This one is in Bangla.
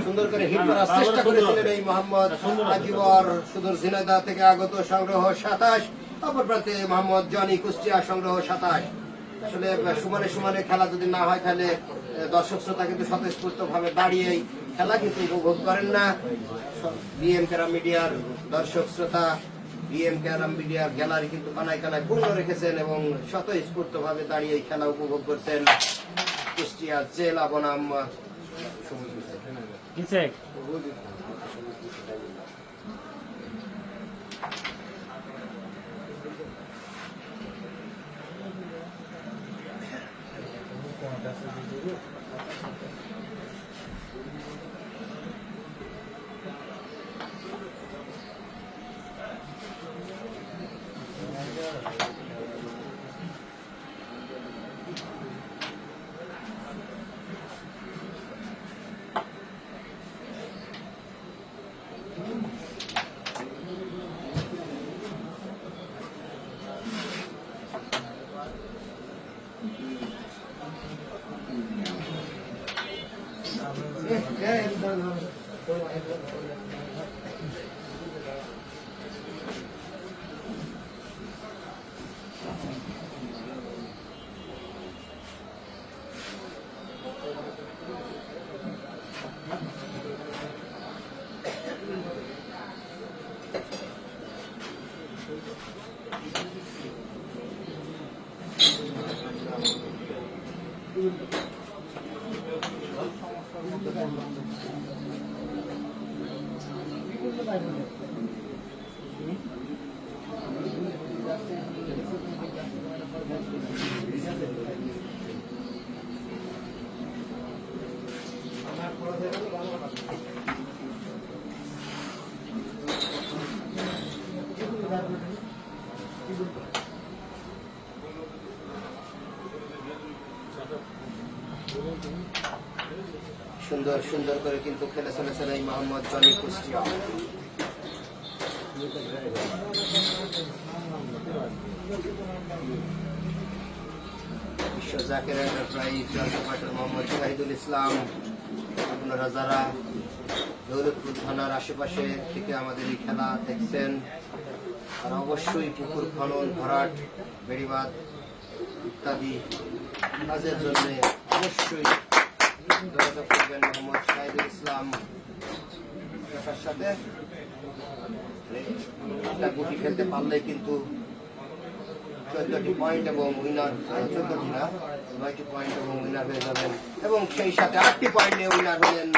সুন্দর করে হিট করার চেষ্টা করেছিলেন এই মোহাম্মদ আজিবর। সুদূর ঝিনাইদহ থেকে আগত, সংগ্রহ 27। অপর প্রান্তে মোহাম্মদ জনি কুষ্টিয়া, সংগ্রহ 27। আসলে সমানে সমানে খেলা যদি না হয় তাহলে দর্শক শ্রোতা কিন্তু স্বতঃস্ফূর্ত ভাবে দাঁড়িয়েই খেলা কিন্তু উপভোগ করেন না। বিএম ক্যারাম মিডিয়ার দর্শক শ্রোতা, বিএম ক্যারাম মিডিয়ার গ্যালারি কিন্তু কানায় কানায় পূর্ণ রেখেছেন এবং স্বতঃস্ফূর্ত ভাবে দাঁড়িয়ে খেলা উপভোগ করছেন কুষ্টিয়া জেলা বনাম সুন্দর সুন্দর করে কিন্তু খেলে চলেছেন এই মোহাম্মদ জনি কুষ্টিয়া। বিশ্ব জাকের এন্টারপ্রাইজ জলপ্রপাতের মোহাম্মদ শাহিদুল ইসলাম। আপনারা যারা দৌলতপুর থানার আশেপাশে থেকে আমাদের এই খেলা দেখছেন তারা অবশ্যই পুকুর খনন, ভরাট, বেড়িবাঁধ ইত্যাদি কাজের জন্য অবশ্যই যোগাযোগ করবেন মোহাম্মদ শাহিদুল ইসলাম কাকার সাথে। একটা গুটি খেলতে পারলে কিন্তু 14টি পয়েন্ট এবং উইনার, 14টি না 9টি পয়েন্ট এবং উইনার হয়ে যাবেন এবং সেই সাথে 8টি পয়েন্ট নিয়ে উইনার হলেন